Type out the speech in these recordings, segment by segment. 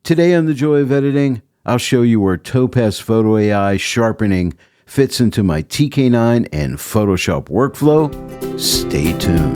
Today on The Joy of Editing, I'll show you where Topaz Photo AI Sharpening fits into my TK9 and Photoshop workflow. Stay tuned.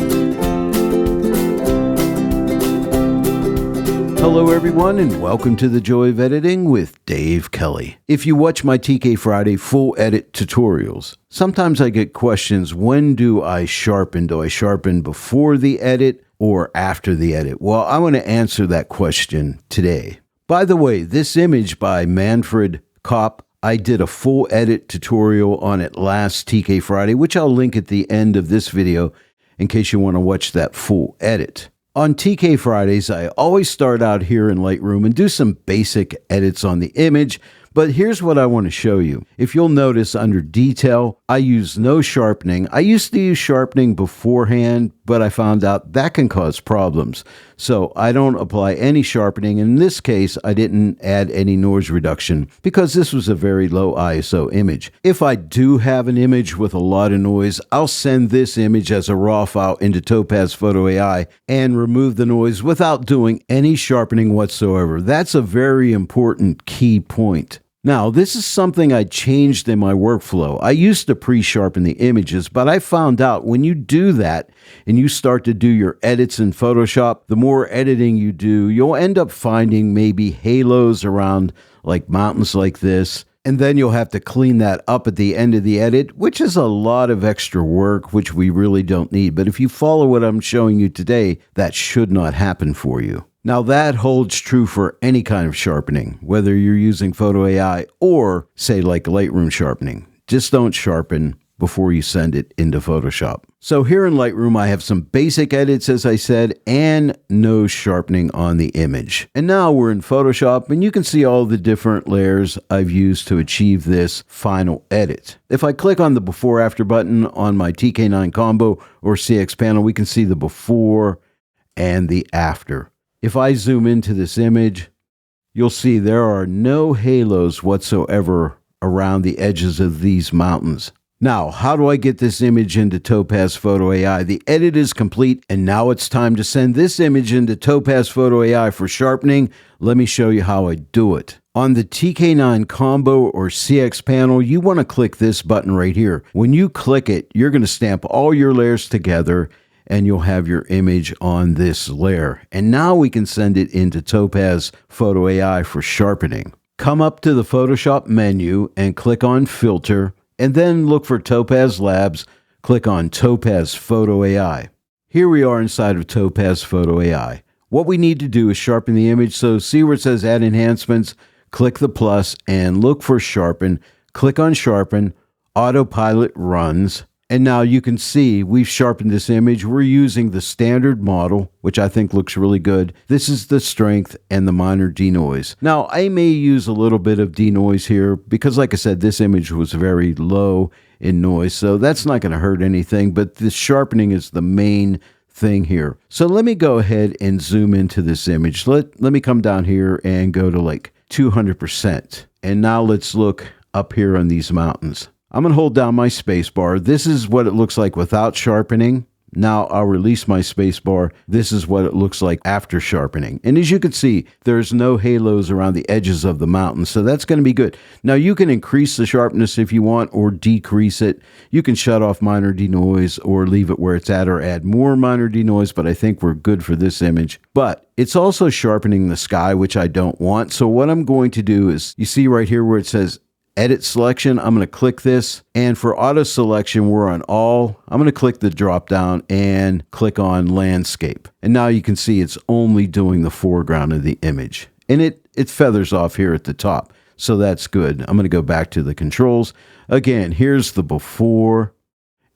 Hello everyone and welcome to The Joy of Editing with Dave Kelly. If you watch my TK Friday full edit tutorials, sometimes I get questions, when do I sharpen? Do I sharpen before the edit or after the edit? Well, I want to answer that question today. By the way, this image by Manfred Kopp, I did a full edit tutorial on it last TK Friday, which I'll link at the end of this video in case you want to watch that full edit. On TK Fridays, I always start out here in Lightroom and do some basic edits on the image, but here's what I want to show you. If you'll notice under detail, I use no sharpening. I used to use sharpening beforehand, but I found out that can cause problems. So I don't apply any sharpening. In this case, I didn't add any noise reduction because this was a very low ISO image. If I do have an image with a lot of noise, I'll send this image as a raw file into Topaz Photo AI and remove the noise without doing any sharpening whatsoever. That's a very important key point. Now, this is something I changed in my workflow. I used to pre-sharpen the images, but I found out when you do that and you start to do your edits in Photoshop, the more editing you do, you'll end up finding maybe halos around like mountains like this, and then you'll have to clean that up at the end of the edit, which is a lot of extra work, which we really don't need. But if you follow what I'm showing you today, that should not happen for you. Now that holds true for any kind of sharpening, whether you're using Photo AI or say like Lightroom sharpening. Just don't sharpen before you send it into Photoshop. So here in Lightroom, I have some basic edits, as I said, and no sharpening on the image. And now we're in Photoshop and you can see all the different layers I've used to achieve this final edit. If I click on the before after button on my TK9 combo or CX panel, we can see the before and the after. If I zoom into this image, you'll see there are no halos whatsoever around the edges of these mountains. Now, how do I get this image into Topaz Photo AI? The edit is complete, and now it's time to send this image into Topaz Photo AI for sharpening. Let me show you how I do it. On the TK9 combo or CX panel, you want to click this button right here. When you click it, you're going to stamp all your layers together, and you'll have your image on this layer. And now we can send it into Topaz Photo AI for sharpening. Come up to the Photoshop menu and click on Filter, and then look for Topaz Labs. Click on Topaz Photo AI. Here we are inside of Topaz Photo AI. What we need to do is sharpen the image, so see where it says Add Enhancements, click the plus and look for Sharpen. Click on Sharpen, Autopilot runs. And now you can see we've sharpened this image. We're using the standard model, which I think looks really good. This is the strength and the minor denoise. Now, I may use a little bit of denoise here because, like I said, this image was very low in noise, so that's not going to hurt anything, but the sharpening is the main thing here. So let me go ahead and zoom into this image. Let me come down here and go to like 200%. And now let's look up here on these mountains. I'm going to hold down my space bar. This is what it looks like without sharpening. Now I'll release my space bar. This is what it looks like after sharpening. And as you can see, there's no halos around the edges of the mountain, so that's going to be good. Now you can increase the sharpness if you want or decrease it. You can shut off minor denoise or leave it where it's at or add more minor denoise, but I think we're good for this image. But it's also sharpening the sky, which I don't want. So what I'm going to do is, you see right here where it says Edit Selection, I'm going to click this, and for auto selection, we're on all. I'm going to click the drop down and click on Landscape. And now you can see it's only doing the foreground of the image. And it feathers off here at the top, so that's good. I'm going to go back to the controls. Again, here's the before,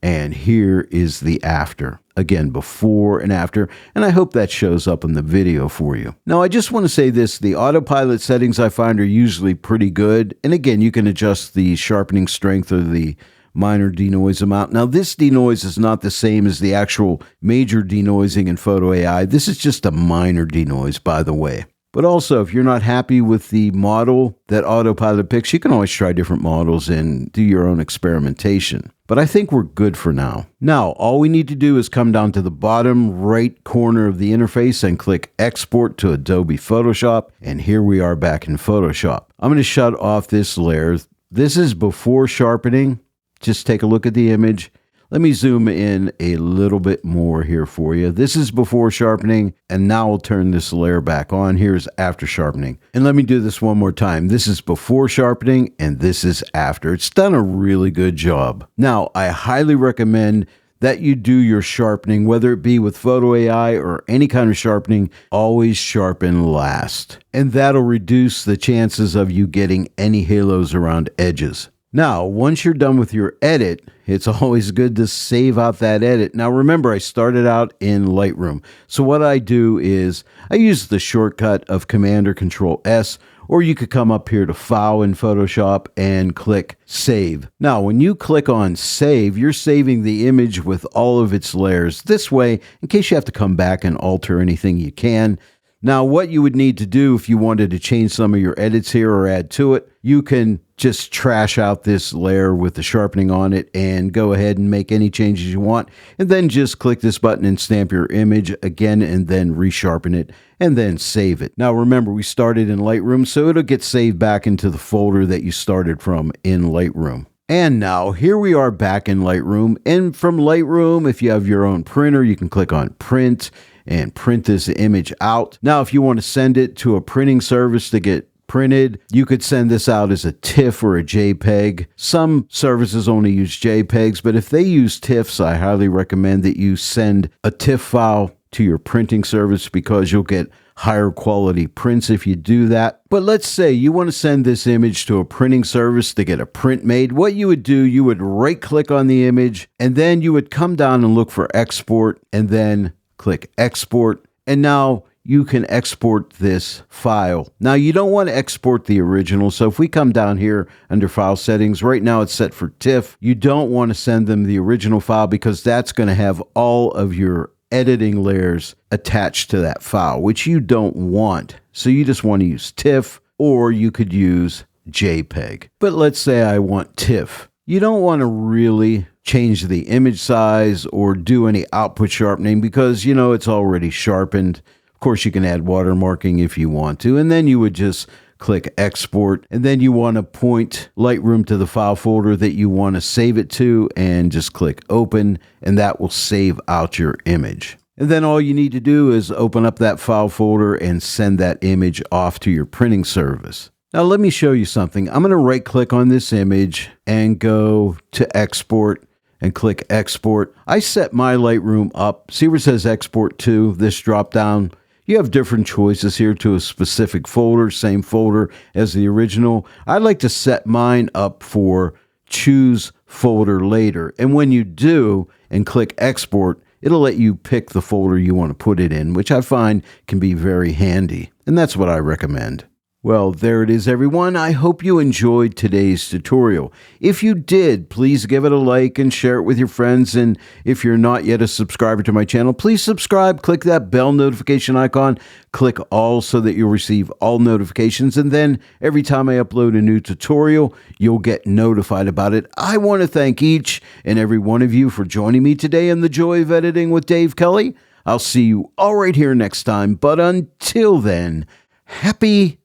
and here is the after. Again, before and after, and I hope that shows up in the video for you. Now, I just want to say this, the autopilot settings I find are usually pretty good. And again, you can adjust the sharpening strength or the minor denoise amount. Now, this denoise is not the same as the actual major denoising in Photo AI. This is just a minor denoise, by the way. But also, if you're not happy with the model that autopilot picks, you can always try different models and do your own experimentation. but I think we're good for now. Now, all we need to do is come down to the bottom right corner of the interface and click Export to Adobe Photoshop, and here we are back in Photoshop. I'm going to shut off this layer. This is before sharpening. Just take a look at the image. Let me zoom in a little bit more here for you. This is before sharpening, and now I'll turn this layer back on. Here's after sharpening. And let me do this one more time. This is before sharpening, and this is after. It's done a really good job. Now, I highly recommend that you do your sharpening, whether it be with Photo AI or any kind of sharpening, always sharpen last. And that'll reduce the chances of you getting any halos around edges. Now, once you're done with your edit, it's always good to save out that edit. Now, remember, I started out in Lightroom. So what I do is I use the shortcut of Command or Control S, or you could come up here to File in Photoshop and click Save. Now, when you click on Save, you're saving the image with all of its layers. This way, in case you have to come back and alter anything, you can. Now, what you would need to do if you wanted to change some of your edits here or add to it, you can just trash out this layer with the sharpening on it and go ahead and make any changes you want. And then just click this button and stamp your image again and then resharpen it and then save it. Now, remember, we started in Lightroom, so it'll get saved back into the folder that you started from in Lightroom. And now here we are back in Lightroom. And from Lightroom, if you have your own printer, you can click on Print and print this image out. Now, if you want to send it to a printing service to get printed, you could send this out as a TIFF or a JPEG. Some services only use JPEGs, but if they use TIFFs, I highly recommend that you send a TIFF file to your printing service because you'll get higher quality prints if you do that. But let's say you want to send this image to a printing service to get a print made. What you would do, you would right click on the image and then you would come down and look for export and then click export. And now you can export this file. Now you don't want to export the original. So if we come down here under file settings, right now it's set for TIFF. You don't want to send them the original file because that's going to have all of your editing layers attached to that file, which you don't want. So you just want to use TIFF, or you could use JPEG. But let's say I want TIFF. You don't want to really change the image size or do any output sharpening because, you know, it's already sharpened. Of course, you can add watermarking if you want to, and then you would just click export, and then you want to point Lightroom to the file folder that you want to save it to and just click open, and that will save out your image. And then all you need to do is open up that file folder and send that image off to your printing service. Now let me show you something. I'm going to right click on this image and go to export and click export. I set my Lightroom up. See where it says export to, this drop down. You have different choices here to a specific folder, same folder as the original. I like to set mine up for choose folder later. And when you do and click export, it'll let you pick the folder you want to put it in, which I find can be very handy. And that's what I recommend. Well, there it is, everyone. I hope you enjoyed today's tutorial. If you did, please give it a like and share it with your friends. And if you're not yet a subscriber to my channel, please subscribe. Click that bell notification icon. Click all so that you'll receive all notifications. And then every time I upload a new tutorial, you'll get notified about it. I want to thank each and every one of you for joining me today in The Joy of Editing with Dave Kelly. I'll see you all right here next time. But until then, happy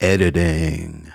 editing.